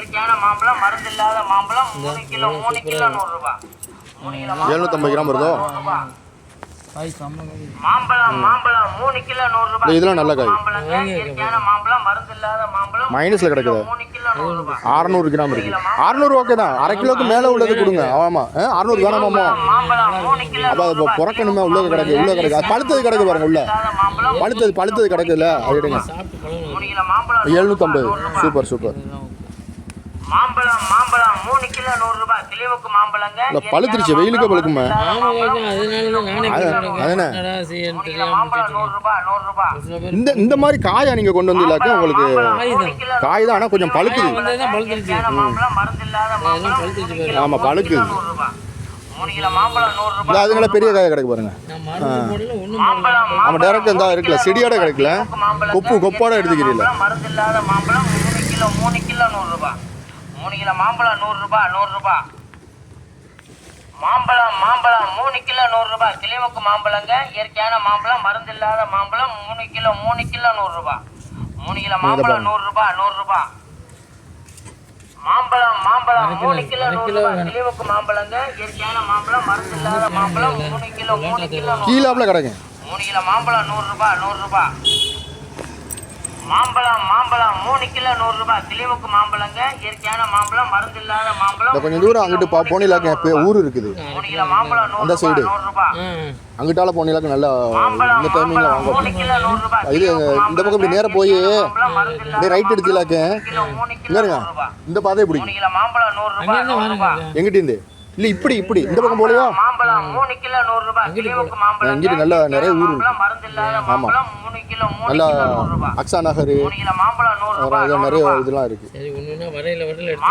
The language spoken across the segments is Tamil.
இயற்கையான மாம்பழம் மருந்து இல்லாத மாம்பழம் 3 கிலோ 100 ரூபாய். 750 கிராம் வருதோ? மாம்பழம் 3 கிலோ 100 ரூபாய். இதெல்லாம் நல்ல காய். இயற்கையான மாம்பழம் மருந்து இல்லாத மாம்பழம் மைனஸ்ல கிடைக்குது. 3 கிலோ 100 ரூபாய். 600 கிராம் இருக்கு. 600 ஓகே தான். அரை கிலோக்கு மேலே உள்ளது கொடுங்க. ஆமாம் 600 வேணாமாம்மா? மாம்பழம் 3 கிலோ அப்போ அது புறக்கணுமே. உள்ள கிடக்கு அது பழுத்தது கிடக்கு பாருங்க. உள்ள பழுத்தது கிடக்குதுல்ல அது எடுங்க. 3 கிலோ மாம்பழம் 750. சூப்பர். மாம்பழம் 3 கிலோ 100 ரூபாய். கிளிமுக்கு மாம்பழங்க. இல்லை பழுத்துருச்சு. வெயிலுக்கு பழுக்குமே. அதுனே மாம்பழம் 100 ரூபாய். இந்த மாதிரி காயா நீங்கள் கொண்டு வந்தீங்களாக்க உங்களுக்கு காய் தான். ஆனால் கொஞ்சம் பழுக்குது. மாம்பழம் மருந்து இல்லாத மாம்பழம். ஆமாம் பழுக்குது. 3 கிலோ மாம்பழம் 100 ரூபாய். அதுங்கள பெரிய காயை கிடைக்கு பாருங்க. ஆமாம் டேரக்ட் இருந்தால் இருக்குல்ல. செடியோட கிடைக்கல. கொப்போட எடுத்துக்கிறீங்களா? மருந்து இல்லாத மாம்பழம் 3 கிலோ 100 ரூபாய். 3 கிலோ மாம்பழம் 100 ரூபாய். மாம்பழம் 3 கிலோ 100 ரூபாய். கிளிமுக்கு மாம்பழங்க. இயற்கையான மாம்பழம் மருந்து இல்லாத மாம்பழம் 3 கிலோ 100 ரூபாய். 3 கிலோ மாம்பழம் 100 ரூபாய். மாம்பழம் 3 கிலோ 100 ரூபாய். கிளிமுக்கு மாம்பழங்க. இயற்கையான மாம்பழம் மருந்து இல்லாத மாம்பழம் 3 கிலோ 100 கீழாப்புல கிடைக்கும். 3 கிலோ மாம்பழம் 100 ரூபாய். மாம்பழம் 3 கிலோ 100 ரூபாய். கிளிமுக்கு மாம்பழங்க. இயற்கையான மாம்பழம் மருந்து இல்லாத மாம்பழம். கொஞ்சம் தூரம் அங்கிட்டு போனிலாக்க ஊர் இருக்குது. 3 கிலோ மாம்பழம் 100 அந்த சைடு ரூபாய். அங்கிட்டால போனிலாக்க நல்லா இந்த டைமிங்ல வாங்க. 3 கிலோ 100 ரூபாய். இது இந்த பக்கம் இப்படி நேரா போய் இப்படி ரைட் எடுத்துலாக்க இல்லைங்க. இந்த பாதையை பிடிக்கும். 3 கிலோ மாம்பழம் 100 ரூபாய். எங்கிட்ட இருந்து இல்லை இப்படி இந்த பக்கம் போலையா? மாம்பழம் 3 கிலோ 100 ரூபாய். கிளிமுக்கு மாம்பழம். இங்கிட்டு நல்லா நிறைய ஊர் இருக்கு. மருந்து இல்லாத மாம்பழம் 3 கிலோ 100 நல்லா ரூபாய். அக்ஸா நகர் 3 கிலோ மாம்பழம் 100 ரூபாய். நிறைய இதெல்லாம் இருக்கு.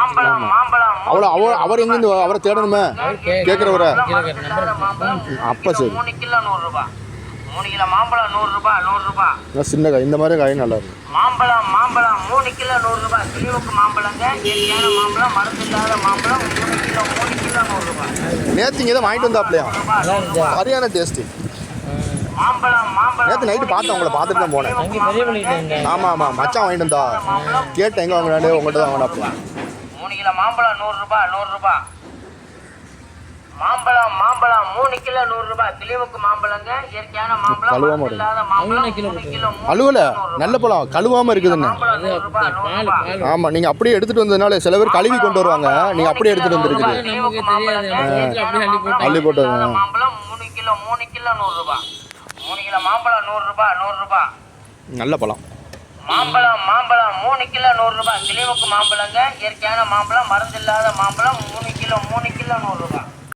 மாம்பழம் அவர் எங்கிருந்து அவரை தேடணுமே கேட்குறவரை. அப்போ சரி 3 கிலோ 100 ரூபாய். 3 கிலோ மாம்பழம் 100 ரூபாய். சின்ன காய். இந்த மாதிரி காய் நல்லா இருக்கும். மாம்பழம் 3 கிலோ 100 ரூபாய். கிளிமுக்கு மாம்பழங்க. இயற்கையான மாம்பழம் மருந்து இல்லாத மாம்பழம் 3 கிலோ 100 ரூபாய். நேற்று இங்கே தான் வாங்கிட்டு வந்தாப்லையா? சரியான டேஸ்ட்டு. மாம்பழம் நேற்று நைட்டு பார்த்தேன். உங்களை பார்த்துட்டு தான் போனேன். ஆமாம் மச்சான் வாங்கிட்டு வந்தா. கேட்டேன் எங்கே வாங்கினாலே உங்கள்கிட்ட தான் வாங்கினாப்ல. 3 கிலோ மாம்பழம் 100 ரூபாய். மாம்பழம் 3 கிலோ 100 ரூபாய். கிளிமுக்கு மாம்பழங்க. இயற்கையான மாம்பழம் மருந்து இல்லாத மாம்பழம் 3 கிலோ அழுவல நல்ல பழம் கழுவாமல் இருக்குதுன்னு. ஆமாம் நீங்கள் அப்படியே எடுத்துகிட்டு வந்ததுனால சில பேர் கழுவி கொண்டு வருவாங்க. நீங்கள் அப்படியே எடுத்துகிட்டு வந்துருக்குது. அள்ளி போட்டு மாம்பழம் 3 கிலோ 100 ரூபாய். 3 கிலோ மாம்பழம் 100 ரூபாய். நல்ல பழம். மாம்பழம் 3 கிலோ 100 ரூபாய். கிளிமுக்கு மாம்பழங்க. இயற்கையான மாம்பழம் மருந்து இல்லாத மாம்பழம் 3 கிலோ 100 ரூபாய்.